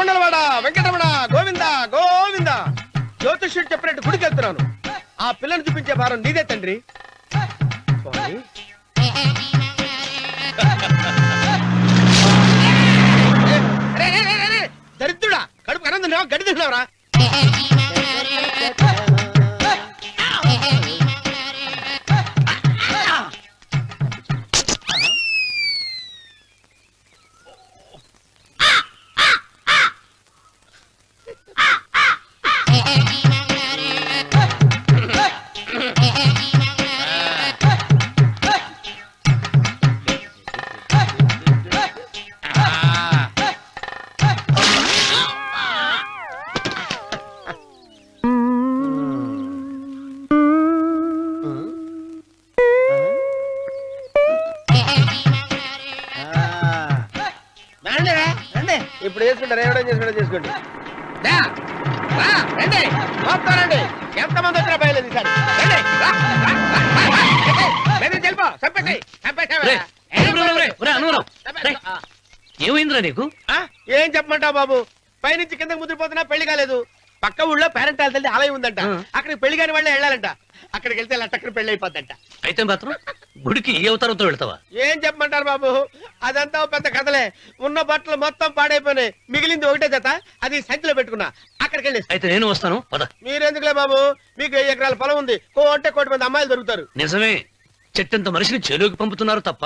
ఏడుకొండలవాడ వెంకటరమణ గోవింద గోవింద. జ్యోతిష్యుడు చెప్పినట్టు గుడికి వెళ్తున్నాను. ఆ పిల్లని చూపించే భారం నీదే తండ్రి. దరిద్రుడా, కడుపు కనం తిన్నావా, గడి తిన్నావురా? ఇప్పుడు చేసుకుంటారు, ఎవడో చేసుకుంటా చేసుకోండి. రండి మొత్తం రండి. ఎంతమంది వచ్చినా బయలేదు ఈసారి. ఏమైందిరా నీకు? ఏం చెప్పమంటావు బాబు, పైనుంచి కిందకి ముద్రపోతున్నా పెళ్లి కాలేదు. పక్క ఊళ్ళో పేరెంట్ తల్లి ఆలయం ఉందంట, అక్కడికి పెళ్లి కాని వాళ్ళే వెళ్ళాలంట. అక్కడికి వెళ్తే లట్టక్కడ పెళ్లి అయిపోద్దంట. అయితే మాత్రం గుడికి ఏ అవతారంతో వెళ్తావా? ఏం చెప్పమంటారు బాబు, అదంతా పెద్ద కథలే. ఉన్న బట్టలు మొత్తం పాడైపోయినాయి, మిగిలింది ఒకటే జత, అది సంచిలో పెట్టుకున్నా. అక్కడికి వెళ్ళి అయితే నేను వస్తాను. మీరెందుకులే బాబు, మీకు 10 ఎకరాల పొలం ఉంది, అంటే 1 కోటి మంది అమ్మాయిలు దొరుకుతారు. నిజమే, చెట్టంత మనిషిని చెరువుకి పంపుతున్నారు తప్ప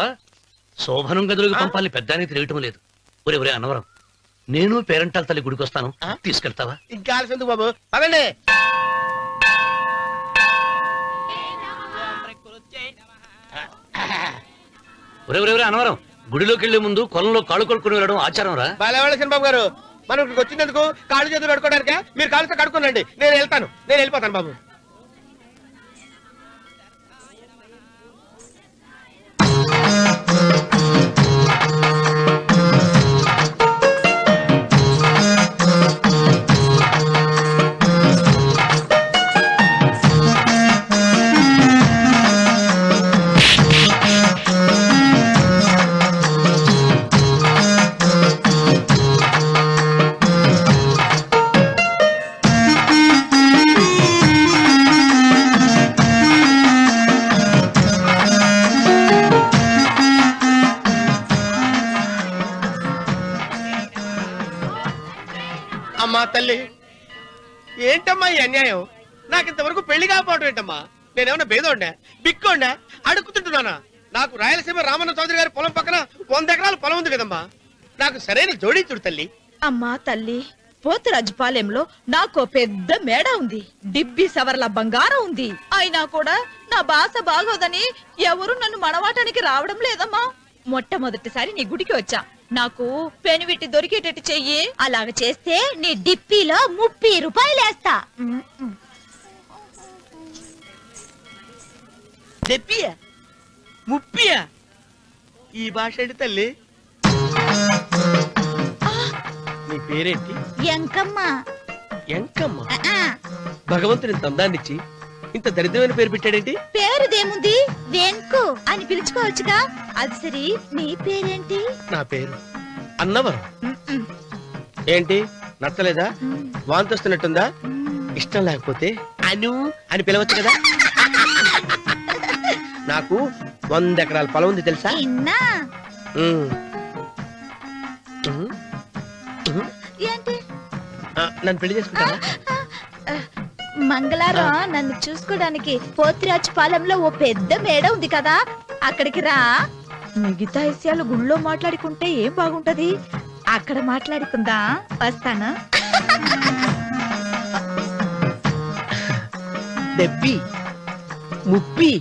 శోభనం గదులకు పంపాలని పెద్దానికి తెలియటం లేదు. ఒరే అన్నవరం, నేను పేరెంటాల తల్లి గుడికి వస్తాను, తీసుకెళ్తావా? ఇంకా ఆలస్యం బాబు, పదండి. ఒరే అన్నవరం, గుడిలోకి వెళ్లే ముందు కొలంలో కాళ్ళు కొడుకుని వెళ్ళడం ఆచారం రా. బాలవాళ్ళ బాబు గారు, మనం ఇక్కడికి వచ్చినందుకు కాళ్ళు చేతులు కడుక్కోవడానికే. మీరు కాళ్ళతో కడుక్కోనండి, నేను వెళ్తాను, నేను వెళ్ళిపోతాను బాబు. అమ్మా తల్లి, ఏంటమ్మా ఈ అన్యాయం? నాకింతవరకు పెళ్లి కాకపోవడం ఏంటమ్మా? నేనేమన్నా బేదోండా, బిక్కోండా, అడుక్కుతుంటున్నానా? నాకు రాయలసీమ రామన్న చౌదరి గారి పొలం పక్కన 100 ఎకరాల పొలం ఉంది కదమ్మా. నాకు సరైన జోడించుడు తల్లి. అమ్మా తల్లి, పోతురాజుపాలెంలో నాకు పెద్ద మేడ ఉంది, డిబ్బి సవర్ల బంగారం ఉంది. అయినా కూడా నా భాష బాగోదని ఎవరు నన్ను మనవాటానికి రావడం లేదమ్మా. మొట్టమొదటిసారి నీ గుడికి వచ్చా, నాకు పెనువిట్టి దొరికేటట్టు చెయ్యి. అలాగ చేస్తే నీ డిప్పిలో 30 రూపాయలేస్తా. దెప్పియా 30? ఈ భాష ఏంటి తల్లి? నీ పేరేంటి? ఎంకమ్మ. ఎంకమ్మ? భగవంతుని తందాన్నిచ్చి ఇంత దరిద్రమైన పేరు పెట్టాడేంటి? పేరుదేముంది, వెంకు అని పిలుచుకోవచ్చుగా. అది సరి, నీ పేరేంటి? నా పేరు అన్నవరం. ఏంటి నచ్చలేదా? వాంతొస్తున్నట్టుందా? ఇష్టం లేకపోతే అను అని పిలవచ్చు కదా. నాకు 100 ఎకరాల పొలం ఉంది తెలుసా? ఏంటి? నన్ను పెళ్లి చేసుకుంటావా? మంగళారం నన్ను చూసుకోవడానికి పోతిరాజుపాలెంలో ఓ పెద్ద మేడ ఉంది కదా, అక్కడికి రా. మిగతా విషయాలు గుళ్ళో మాట్లాడుకుంటే ఏం బాగుంటది, అక్కడ మాట్లాడుకుందా. వస్తాను. దెబ్బి ముప్పి.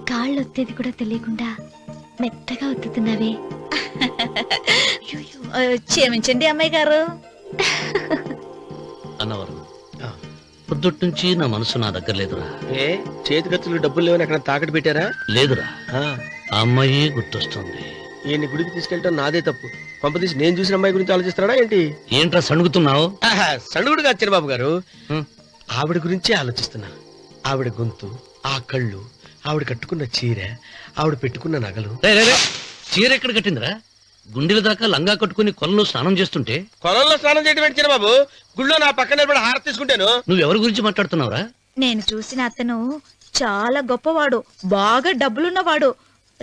కాళ్ళు ఒత్తేది కూడా తెలియకుండా మెత్తగా ఒత్తుతున్నావే. క్షమించండి అమ్మాయి గారు. అన్నవరం పొద్దుటి నుంచి నా మనసు నా దగ్గర లేదురా. ఏ చేతి ఖర్చులు డబ్బులు లేవని అక్కడ తాకట్టు పెట్టారా? లేదురా, ఆ, ఆ అమ్మాయి గుర్తొస్తుంది. ఈయన్ని గుడికి తీసుకెళ్ళటం నాదే తప్పు. పంపతీసి నేను చూసిన అమ్మాయి గురించి ఆలోచిస్తున్నాడా ఏంటి? ఏంట్రా సణుగుతున్నావు? సణుగుడు కాదు చిన్నబాబు గారు, ఆవిడ గురించే ఆలోచిస్తున్నా. ఆవిడ గొంతు, ఆ కళ్ళు, ఆవిడ కట్టుకున్న చీర, ఆవిడ పెట్టుకున్న నగలు. చీర ఎక్కడ కట్టిందిరా? గుండెల దాకా లంగా కట్టుకుని కొలంలో స్నానం చేస్తుంటే. కొలంలో స్నానం చేయడం ఏంటి చిన్నబాబు? గుళ్ళో నా పక్కన నిలబడి హారతి తీసుకుంటాను. నువ్వెవరి గురించి మాట్లాడుతున్నావురా? నేను చూసిన అతను చాలా గొప్పవాడు, బాగా డబ్బులున్నవాడు.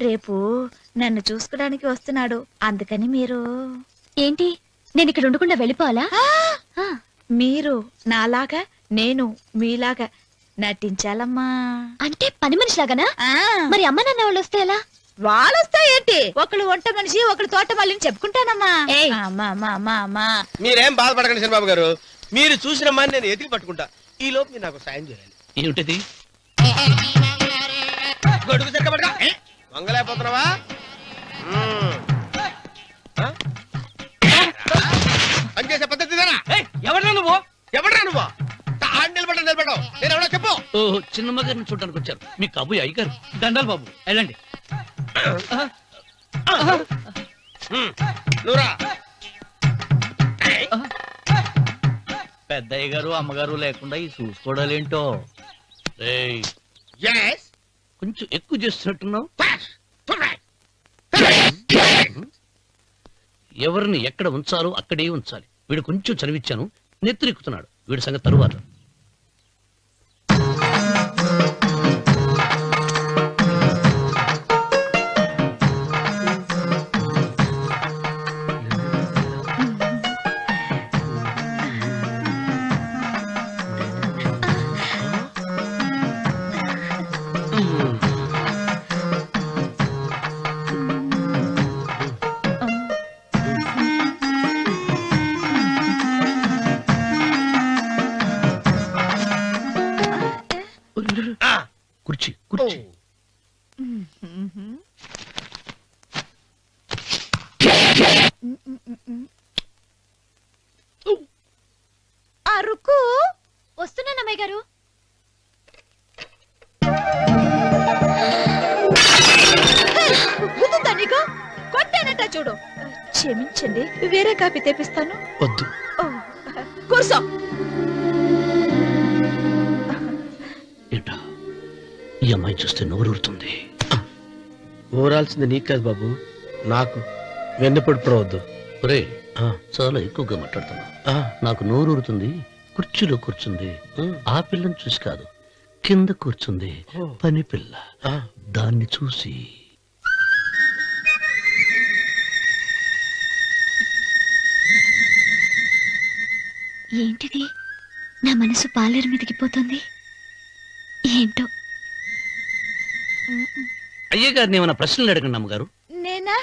రేపు నన్ను చూసుకోడానికి వస్తున్నాడు. అందుకని మీరు ఏంటి, నేను ఇక్కడ ఉండకుండా వెళ్ళిపోవాలా? మీరు నాలాగా, నేను మీలాగా నటించాలమ్మా. అంటే పని మనిషిలాగానా? మరి అమ్మ నాన్న వాళ్ళు వస్తే ఎలా? వాళ్ళొస్తా ఏంటి? ఒకళ్ళు వంట మనిషి, ఒకళ్ళు తోట మళ్ళీ చెప్పుకుంటానమ్మా. అమ్మా మీరేం బాధపడకండి చిన్నబాబు గారు, మీరు చూసిన అమ్మాయిని నేను ఎతికి పట్టుకుంటా. ఈ లోపు మీరు నాకు సాయం చేయాలి. ఏమిటది? గొడుగు సరిగ్గా పట్టుకో. వంగలేకపోతున్నావా? పనిచేసే పద్ధతి ఎవరా నువ్వు? ఎవడరా నువ్వు? నిలబడ్డావు నేను ఎవడో చెప్పు. ఓహో, చిన్నమ్మ గారిని చూడడానికి వచ్చారు. మీ కబుయ్య అయ్యగారు. దండాలు బాబు, వెళ్ళండి. నువ్వురా. పెద్దయ్య గారు అమ్మగారు లేకుండా ఈ చూసుకోవడాలేంటో. రేయ్, Yes. కొంచెం ఎక్కువ చేస్తున్నట్టున్నావు. ఎవరిని ఎక్కడ ఉంచాలో అక్కడే ఉంచాలి. వీడు కొంచెం చనివిచ్చాను, నెత్తిరెక్కుతున్నాడు. వీడి సంగతి తరువాత. కుర్చీ కుర్చీ. అరుకు వస్తున్నాను అమ్మాయి గారు. గుద్దుతా నీకు? కొట్టానట చూడు. క్షమించండి, వేరే కాపీ తెప్పిస్తాను. వద్దు. కూర్చో. ఏంటా, ఈ అమ్మాయి చూస్తే నోరూరుతుంది. ఊరాల్సింది నీకు కాదు బాబు, నాకు. వెన్నపడి పడవద్దు. ఒరే, చాలా ఎక్కువగా మాట్లాడుతున్నా. నాకు నోరూరుతుంది. కుర్చీలో కూర్చుంది. ఆ పిల్లని చూసి కాదు, కింద కూర్చుంది పని పిల్ల. దాన్ని చూసి. ఏంటిది, నా మనసు పాలేరు మీదకి పోతుంది. ఏంటో. అయ్యగారిని ఏమైనా ప్రశ్నలు అడగండి అమ్మగారు. నేనా?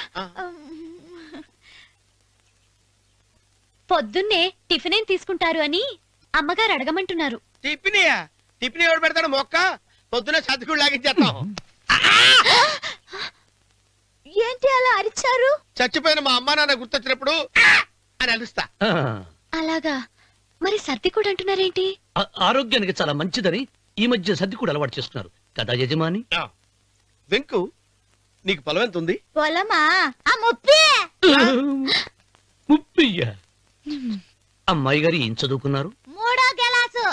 పొద్దున్నే టిఫిన్ ఏం తీసుకుంటారు అని అమ్మగారు అడగమంటున్నారు. టిఫినియా? టిఫిన్ ఎవడు పెడతాడు? మొక్క పొద్దున సర్దుకుడు లాగించేస్తాం. ఏంటి అలా అరిచారు? చచ్చిపోయిన మా అమ్మా నాన్న గుర్తొచ్చినప్పుడు అని అలుస్తా. అలాగా? మరి సర్ది కూడా అంటున్నారేంటి? ఆరోగ్యానికి చాలా మంచిదని ఈ మధ్య సర్ది కూడా అలవాటు చేసుకున్నారు కదా యజమాని. వెంకు, నీకు పొలం ఎంత ఉంది? పొలమా? ఆ ముప్పి. ముప్పయ్య. అమ్మాయి గారు ఏం చదువుకున్నారు? 3వ క్లాసు,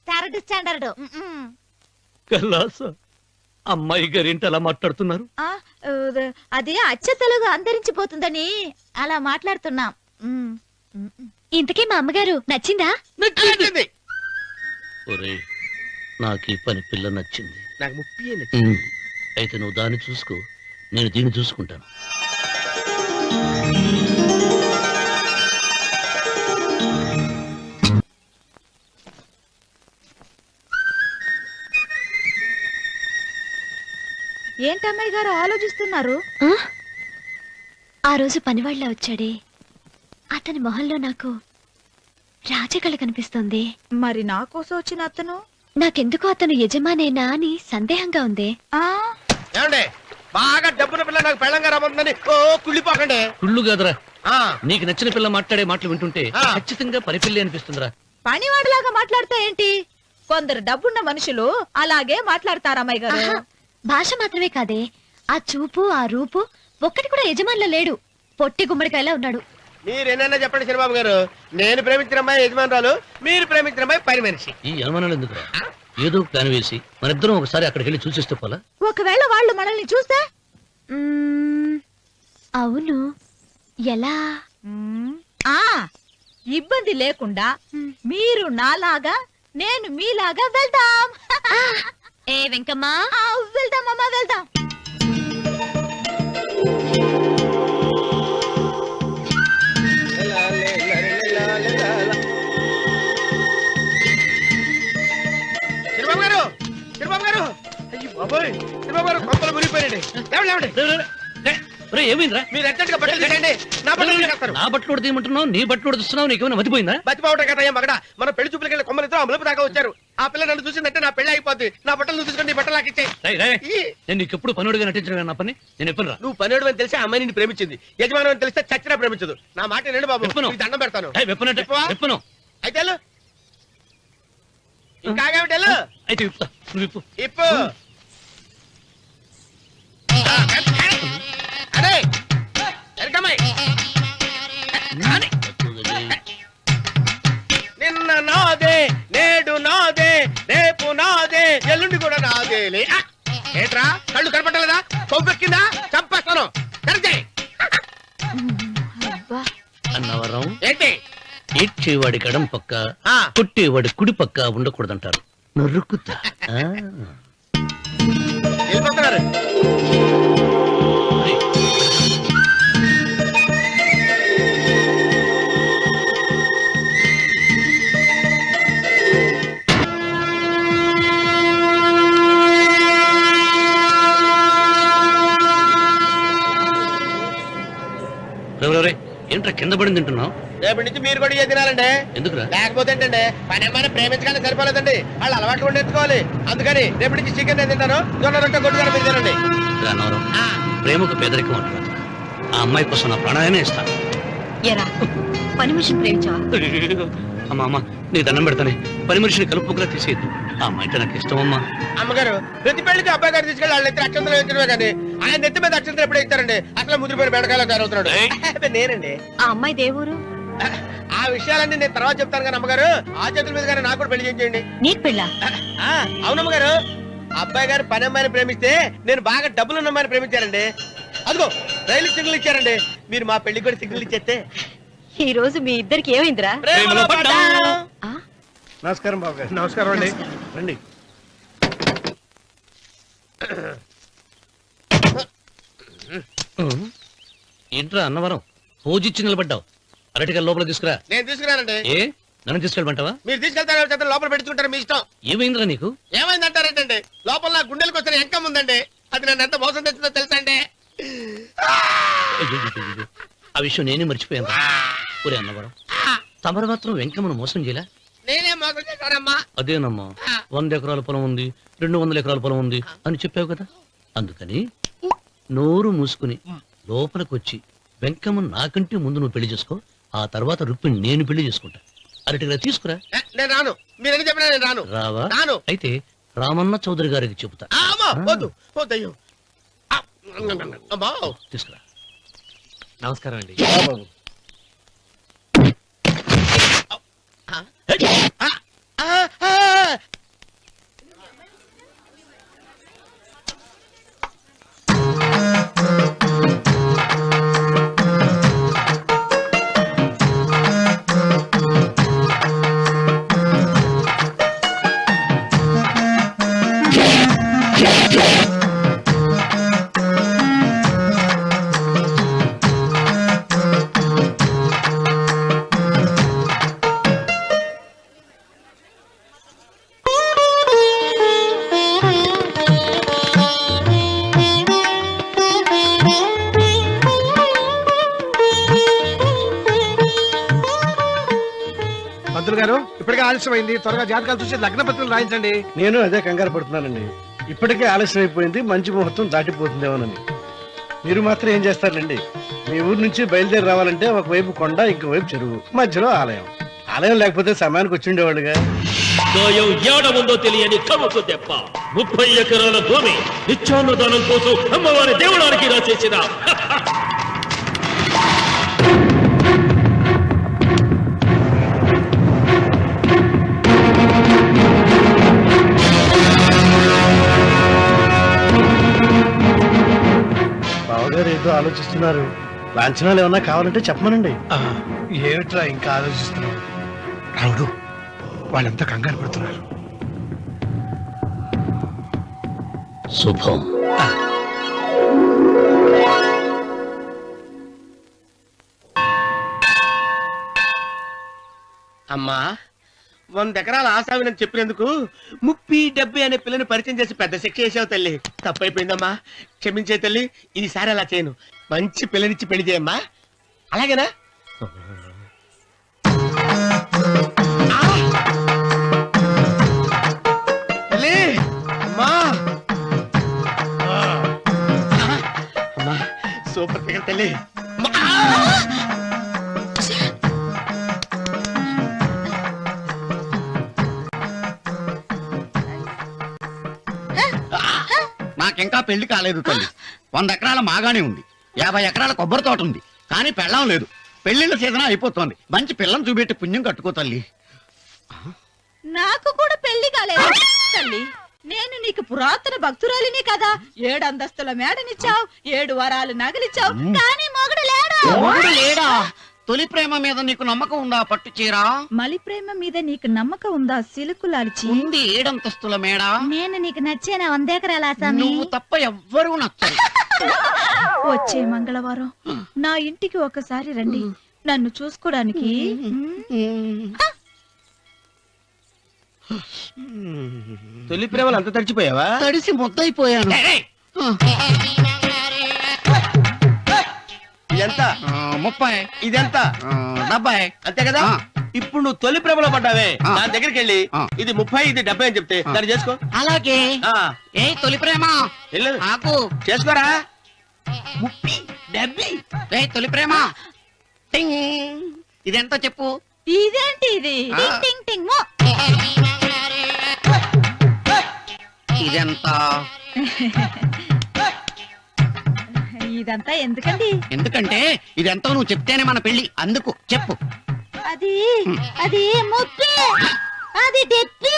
3rd స్టాండర్డ్. కలాస. అమ్మాయి గారు ఏంటి అలా మాట్లాడుతున్నారు? అది అచ్చ తెలుగు అంతరించిపోతుందని అలా మాట్లాడుతున్నాం. ఇంతకీ మా అమ్మగారు నచ్చిందా? నచ్చింది. ఒరే, నాకు ఈ పని పిల్ల నచ్చింది. నాకు ముప్పి. అయితే నువ్వు దాన్ని చూసుకో, నేను దీన్ని చూసుకుంటాను. ఏంటమ్మాయి గారు ఆలోచిస్తున్నారు? ఆ రోజు పనివాళ్ళ వచ్చాడే, అతని మొహంలో నాకు రాజకళ కనిపిస్తోంది. మరి నా కోసం వచ్చిన అతను? నాకెందుకో అతను యజమానేనా అని సందేహంగా ఉందే. ఏమండి బాగా డబ్బున పిల్ల నాకు పెళ్ళంగా రాబోతుందని ఓ కుళ్ళిపోకండి. కుళ్ళు కాదురా, ఆ, నీకు నచ్చిన పిల్ల మాట్లాడే మాటలు వింటుంటే ఆ. ఖచ్చితంగా పనిపిల్లి అనిపిస్తుందిరా. పనివాడిలాగా మాట్లాడితే ఏంటి? కొందరు డబ్బున్న మనుషులు అలాగే మాట్లాడతారమ్మాయి గారు. ఆహా, భాష మాత్రమే కాదే, ఆ చూపు ఆ రూపు ఒక్కటి కూడా యజమానిలో లేడు. పొట్టి గుమ్మడికాయలా ఉన్నాడు. మీరేనన్నా చెప్పండి చిరబాబు గారు, నేను ప్రేమించిన అమ్మాయి యజమానురాలు, మీరు ప్రేమించిన అమ్మాయి పని మనిషి. ఈ అనుమానాలు ఎందుకురా? ఏదో ప్లాన్ వేసి మనిద్దరం ఒకసారి అక్కడికి వెళ్ళి చూసేస్తే పోలా? ఒకవేళ వాళ్ళు మనల్ని చూస్తే? అవును, ఎలా? ఆ ఇబ్బంది లేకుండా మీరు నాలాగా నేను మీలాగా వెళ్దాం. ఏ వెంకమ్మా, వెళ్దాం అమ్మా, వెళ్దాం. చిరబాబు గారు, చిరబాబు గారు, అయ్యో బాబోయ్, చిరబాబు గారు కొంపలు మునిగిపోయారండి. లేవండి, లేవండి. ఏమైందిరా? మీరు అర్జెంట్గా బట్టలు తీసేయండి, నా బట్టలు తీసేస్తారు. నా బట్టలు ఉడతీయమంటున్నావు, నీ బట్టలు ఉడుతున్నావు, నీకేమైనా మతిపోయిందా? బతిపోవటం కదా మగడ, మన పెళ్లి చూపులకి వెళ్ళి కొమ్మలతో అమలుపు దాకా వచ్చారు. ఆ పిల్ల నన్ను చూసిందంటే నా పెళ్లి అయిపోద్ది. నా బట్టలు నువ్వు తీసుకొని నీ బట్టలు నాకు ఇచ్చేయి. రేయ్, రేయ్, నేను నీకు ఎప్పుడు పనుడిగా నటించడం నా పని. నేను ఎప్పుడు రా? నువ్వు పనివాడు అని తెలిసి ఆ అమ్మాయి నిన్ను ప్రేమించింది, యజమాని అని తెలిస్తే చచ్చినా ప్రేమించదు. నా మాట వినండి బాబు, విప్పను. నీకు దండం పెడతాను. వెప్పనంటే విప్పవా? వెప్పను. అయితే వెళ్ళు. ఇంకా ఆగేమిటి, వెళ్ళు. అయితే విప్పుతా, నువ్వు విప్పు. ఇప్పు. అరే ఎరకమ్మాయి, నిన్న నాదే, నేడు నాదే, రేపు నాదే, ఎల్లుండి కూడా నాదేలే. ఏట్రా కళ్ళు కనపట్టలేదా? కొవ్వెక్కిందా? చంపేస్తాను. కరెక్టే. అన్నవరం ఏంటి? ఏడ్చేవాడి కడం పక్క, ఆ. కొట్టేవాడి కుడి పక్క ఉండకూడదంటారు. నరుకుతా. వెళ్ళిపోతున్నారు. ఏంట్రా కింద పడింది తింటున్నావు? రేపటి నుంచి మీరు కూడా ఇదే తినాలండి. ఎందుకురా? లేకపోతే ఏంటండి, పని అమ్మాయిని ప్రేమించగానే సరిపోలేదండి, వాళ్ళు అలవాట్లు కూడా నేర్చుకోవాలి. అందుకని రేపటి నుంచి చికెన్ నేను తింటాను, జొన్న రొట్టె కొట్టుకొని మీరు తినండి. అన్నవరం, ప్రేమకు పేదరికం అంటారు. ఆ అమ్మాయి కోసం నా ప్రాణాయనే ఇస్తాను. ఎరా పని మనిషిని ప్రేమించావా? అమ్మా అమ్మా, నీ దండం పెడతానే, పని మనిషిని కలుపుకులా తీసేయద్దు. ఆ అమ్మాయి అంటే నాకు ఇష్టం అమ్మా. అమ్మగారు ప్రతి పెళ్లికి అబ్బాయి గారు తీసుకెళ్ళి వాళ్ళ ఎత్తి అక్షంతలు వేయించడమే కానీ ఆయన నెత్తి మీద అక్షంతలు ఎప్పుడు ఇస్తారండి? అసలు ముదిరిపోయిన బెండకాయలో తయారవుతున్నాడు. నేనండి. ఆ అమ్మాయి దేవురు ఆ విషయాలన్నీ నేను తర్వాత చెప్తాను కానీ అమ్మగారు, ఆ చేతుల మీద కానీ నాకు కూడా పెళ్లి చేయండి. నీకు పెళ్ళా? అవునమ్మగారు, అబ్బాయి గారు పని అమ్మాయిని ప్రేమిస్తే నేను బాగా డబ్బులు ఉన్న అమ్మాయిని ప్రేమించారండి. అదిగో రైలు సిగ్నల్ ఇచ్చారండి. మీరు మా పెళ్లికి కూడా సిగ్నల్ ఇచ్చేస్తే ఈ రోజు మీ ఇద్దరికి ఏమైందిరా? ప్రేమలో పడ్డాం. నమస్కారం బాబు గారు. నమస్కారం అండి. రండి. ఏంట్రా అన్నవరం, పూజిచ్చి నిలబడ్డావు? అరటిగా లోపల తీసుకురా. నేను తీసుకురానండి. ఏ నన్ను తీసుకెళ్ళమంటావా? మీరు తీసుకెళ్తారో చేత లోపల పెట్టుకుంటారు, మీ ఇష్టం. ఏమైందిరా నీకు? ఏమైందంటారేంటండి, లోపల నా గుండెలకు వచ్చిన ఎంకం ఉందండి, అది నన్ను ఎంత మోసం తెచ్చిందో తెలుసా అండి? అయ్యయ్యయ్యయ్యో, ఆ విషయం నేనే మర్చిపోయాను. ఒరే అన్నవరం, తమరు మాత్రం వెంకమ్మను మోసం చేయలే? నేనే మోసం చేశానమ్మా. అదేనమ్మా, 100 ఎకరాల పొలం ఉంది, 200 ఎకరాల పొలం ఉంది అని చెప్పావు కదా. అందుకని నోరు మూసుకుని లోపలికి వచ్చి వెంకమ్మ నాకంటే ముందు నువ్వు పెళ్లి చేసుకో, ఆ తర్వాత రుక్మిణి నేను పెళ్లి చేసుకుంటా. అరటిగా తీసుకురా. నేను రాను, మీరని చెప్పినా నేను రాను. రావా? రాను. అయితే రామన్న చౌదరి గారికి చెబుతా. అమ్మా వద్దు, వద్దయ్యో. అమ్మా తీసుకురా. నమస్కారం అండి. పంతులు గారు ఇప్పటికే ఆలస్యమైంది, త్వరగా జాతకాలు చూసి లగ్న పత్రికలు రాయించండి. నేను అదే కంగారు పడుతున్నానండి. ఇప్పటికే ఆలస్యం అయిపోయింది, మంచి ముహూర్తం దాటిపోతుందేమోనని. మీరు మాత్రం ఏం చేస్తారండి? మీ ఊరు నుంచి బయలుదేరి రావాలంటే ఒకవైపు కొండ, ఇంకోవైపు చెరువు, మధ్యలో ఆలయం. ఆలయం లేకపోతే సమయానికి వచ్చి ఉండేవాడుగా. గాయం ఏడ ఉందో తెలియని కవుకు దెబ్బ 30 ఎకరాల భూమి నిత్యాన్నదానం కోసం అమ్మవారి దేవుడానికి రాసేసిన బావగారు ఏదో ఆలోచిస్తున్నారు. లాంఛనాలు ఏమన్నా కావాలంటే చెప్పమనండి. ఏమిట్రా ఇంకా ఆలోచిస్తున్నావు? రావుడు, వాళ్ళంతా కంగారు పడుతున్నారు. శుభం. అమ్మా 100 ఎకరాల ఆశావినని చెప్పినందుకు 30-70 అనే పిల్లని పరిచయం చేసి పెద్ద శిక్ష చేసావు తల్లి. తప్పైపోయిందమ్మా, క్షమించే తల్లి. ఈసారి అలా చేయను. మంచి పిల్లనిచ్చి పెళ్లి చేయమ్మా, అలాగేనా? తల్లి, అమ్మా అమ్మా, సూపర్ ఫిగర్ తల్లి. నాకింకా పెళ్లి కాలేదు తల్లి. 100 ఎకరాల మాగానే ఉంది, 50 ఎకరాల కొబ్బరి తోట ఉంది, కానీ పెళ్ళం లేదు. పెళ్లిళ్ళ సీజన్ అయిపోతుంది. మంచి పిల్లని చూపెట్టి పుణ్యం కట్టుకో తల్లి. నాకు కూడా పెళ్లి కాలేదు తల్లి. నేను నీకు పురాతన భక్తురాలిని కదా. 7 అంతస్తుల మేడనిచ్చావు, 7 వరాలు నగలిచ్చావు, కానీ మొగుడు లేడు. మొగుడు లేడా? తొలి ప్రేమ మీద నీకు నమ్మకం ఉందా? పట్టు చీరా. మలి ప్రేమ మీద నీకు నమ్మకం ఉందా? సిలుకులాల్చి ఉంది 7 అంతస్తుల మేడ. నేను నీకు నచ్చేనా 100 ఎకరాల ఆసామి? నువ్వు తప్ప ఎవ్వరూ నచ్చరు. వచ్చే మంగళవారం నా ఇంటికి ఒకసారి రండి, నన్ను చూసుకోడానికి. తొలి ప్రేమలు అంత తడిచిపోయావా? తడిసి ముద్దయిపోయాను. ఇదెంత? 30. ఇదెంత? 70. అంతే కదా. ఇప్పుడు నువ్వు తొలి ప్రేమలో పడ్డావే, దాని దగ్గరికి వెళ్ళి ఇది 30 ఇది 70 అని చెప్తే దాన్ని చేసుకో. అలాగే. ఏ తొలి ప్రేమ నాకు చేసుకోరా. 30 70. ఏ తొలి ప్రేమ టింగ్. ఇదెంత చెప్పు? ఇదేంటి ఇది? టింగ్ టింగ్ టింగ్ మో. ఇదెంత? ఇదంతా ఎందుకండి? ఎందుకంటే ఇదెంతో నువ్వు చెప్తేనే మన పెళ్లి. అందుకు చెప్పు. అది అది 30, అది 70.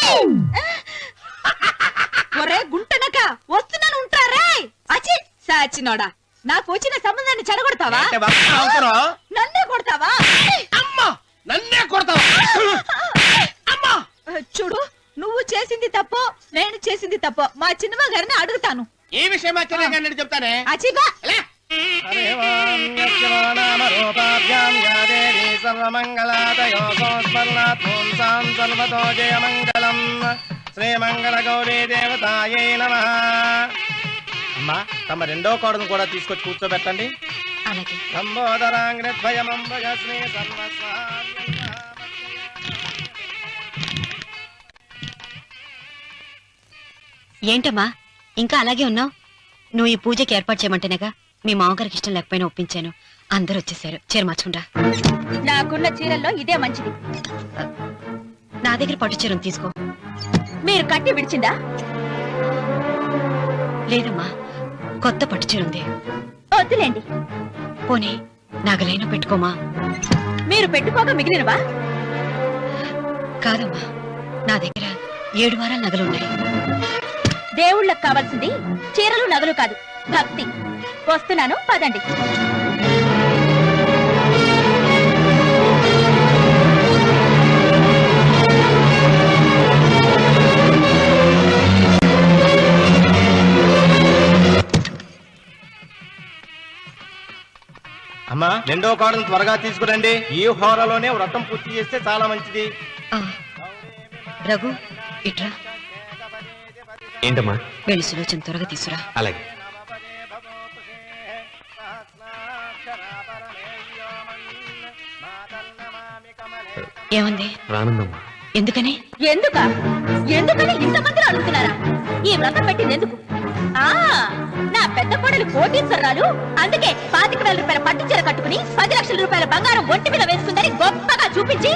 ఒరే గుంటనక, వస్తున్నాను ఉంటారే. అచి సాచినోడా, నాకు వచ్చిన సంబంధాన్ని చెడగొడతావా? అంటే వస్తా అవుతున్నావు? నన్నే కొడతావా? అమ్మా, నన్నే కొడతావా? అమ్మా, చూడు, నువ్వు చేసింది తప్పో నేను చేసింది తప్పో మా చిన్నమ్మ గారిని అడుగుతాను. ఈ విషయం ఆశ్చర్యంగా చెప్తానే. అచిబా శ్రీమంగళ గౌరీ దేవతాయే నమః. అమ్మా, తమ రెండో కోడను కూడా తీసుకొచ్చి కూర్చోబెట్టండి. అలాగే. ఏంటమ్మా ఇంకా అలాగే ఉన్నావు? నువ్వు ఈ పూజకి ఏర్పాటు చేయమంటేనేగా మీ మామగారికి ఇష్టం లేకపోయినా ఒప్పించాను. అందరూ వచ్చేసారు. చీర మార్చుకుంటా. నాకున్న చీరల్లో ఇదే మంచిది. నా దగ్గర పట్టు చీరను తీసుకో. మీరు కట్టి విడిచిందా? లేదమ్మా, కొత్త పట్టు చీర ఉంది. వద్దులేండి. పోనీ నాగలైనా పెట్టుకోమా? మీరు పెట్టుకోక మిగిలినవా? కాదమ్మా, నా దగ్గర 7 వారాల నగలున్నాయి. దేవుళ్ళకి కావాల్సింది చీరలు నగలు కాదు, భక్తి. వస్తున్నాను, పదండి. అమ్మా, రెండో కోడను త్వరగా తీసుకురండి. ఈ హోరాలోనే వ్రతం పూర్తి చేస్తే చాలా మంచిది. రఘు, ఇట్రా. ఏంటమ్మా? వెళ్ళి సులోచన త్వరగా తీసురా. అలాగే. ఏముంది? రానుందమ్మా. ఎందుకని? ఎందుకని ఇంతమంది అడుగుతున్నారా? ఈ వ్రతం పెట్టింది ఎందుకు? నా పెద్ద కోడలు కోటీశ్వరాలు, అందుకే 25,000 రూపాయల పట్టు చీర కట్టుకుని 10 లక్షల రూపాయల బంగారం ఒంటి మీద వేసుకుందని గొప్పగా చూపించి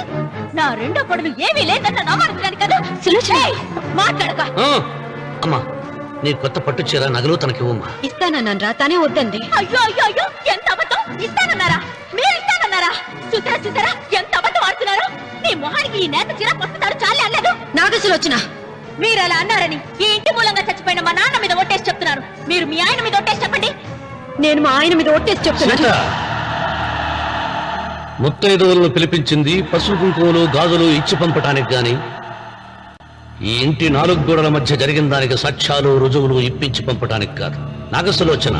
నా రెండో కోడలు ఏమీ లేదన్న నమ్మడానికి కదా. మాట్లాడక. అమ్మా, నీ కొత్త పట్టు చీర నగలు తనకివ్వమ్మా. ఇస్తానన్నాను రా, తానే వద్దండి. అయ్యో అయ్యో అయ్యో, ఎంత అబద్ధం! ఇస్తానన్నారా? మీరు ఇస్తానన్నారా? చూసారా ఎంత అబద్ధం ఆడుతున్నారు? నీ మొహానికి ఈ నేత చీర వస్తున్నాడు చాలే అనలేదు. నాగసులు వచ్చిన మీరు అలా అన్నారని ఈ ఇంటి మూలంగా చచ్చిపోయిన మా నాన్న మీద ఒట్టేసి చెప్తున్నారు. మీరు మీ ఆయన మీద ఒట్టేసి చెప్పండి. నేను మా ఆయన మీద ఒట్టేసి చెప్తున్నాను. ముత్తైదువులను పిలిపించింది పసుపు కుంకుమలు గాజులు ఇచ్చి పంపటానికి గాని, ఈ ఇంటి 4 గోడల మధ్య జరిగిన దానికి సాక్ష్యాలు రుజువులు ఇప్పించి పంపటానికి కాదు. నాగసులోచన,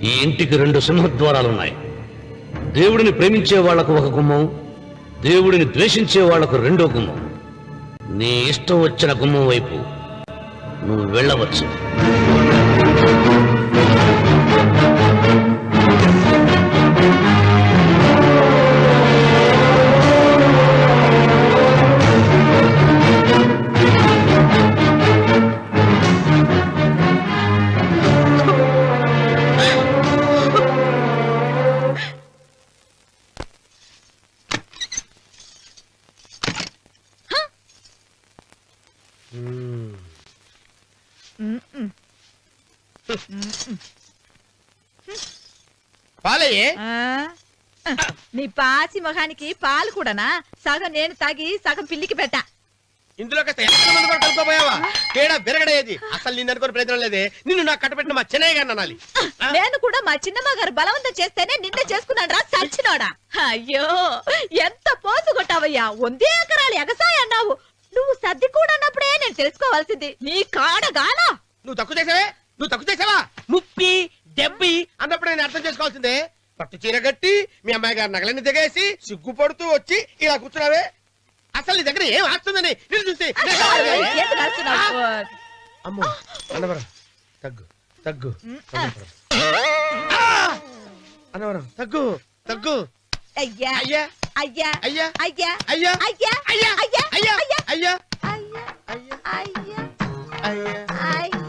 ఈ ఇంటికి 2 సింహద్వారాలున్నాయి. దేవుడిని ప్రేమించే వాళ్లకు ఒక గుమ్మం, దేవుడిని ద్వేషించే వాళ్లకు 2వ గుమ్మం. నీ ఇష్టం వచ్చిన గుమ్మం వైపు నువ్వు వెళ్ళవచ్చు. పాలయ్యే. నీ పాచి మొహానికి పాలు కూడానా? సగం నేను తాగి సగం పిల్లికి పెట్టా. ఇందులో కాస్త ఎంత మంది కూడా కలుపుకోపోయావా? తేడా బెరగడేది. అసలు నిన్ను అనుకుని ప్రయత్నం లేదే. నిన్ను నాకు కట్టబెట్టిన మా చెన్నయ్య గారిని అనాలి. నేను కూడా మా చిన్నమ్మ గారు బలవంతం చేస్తేనే నిన్న చేసుకున్నాడు రా సచ్చినోడా. అయ్యో, ఎంత పోసు కొట్టావయ్యా! 100 ఎకరాలు ఎగసాయ అన్నావు. నువ్వు సర్ది కూడా అన్నప్పుడే నేను తెలుసుకోవాల్సింది. నీ కాడగానా? నువ్వు తక్కువ చేసావా? 30, 70 అన్నప్పుడు నేను అర్థం చేసుకోవాల్సిందే. పట్టు చీర కట్టి మీ అమ్మాయి గారు నగలన్నీ దిగేసి సిగ్గుపడుతూ వచ్చి ఇలా కూర్చున్నావే. అసలు నీ దగ్గర ఏం ఆస్తుందని నేను చూసి. అమ్మో అన్నవరం తగ్గు అన్నవరం తగ్గు. అయ్యా అయ్యా అయ్యా అయ్యా అయ్యా అయ్యా అయ్యా అయ్యా అయ్యా అయ్యా అయ్యా అయ్యా అయ్యా అయ్యా అయ్యా అయ్యా అయ్యా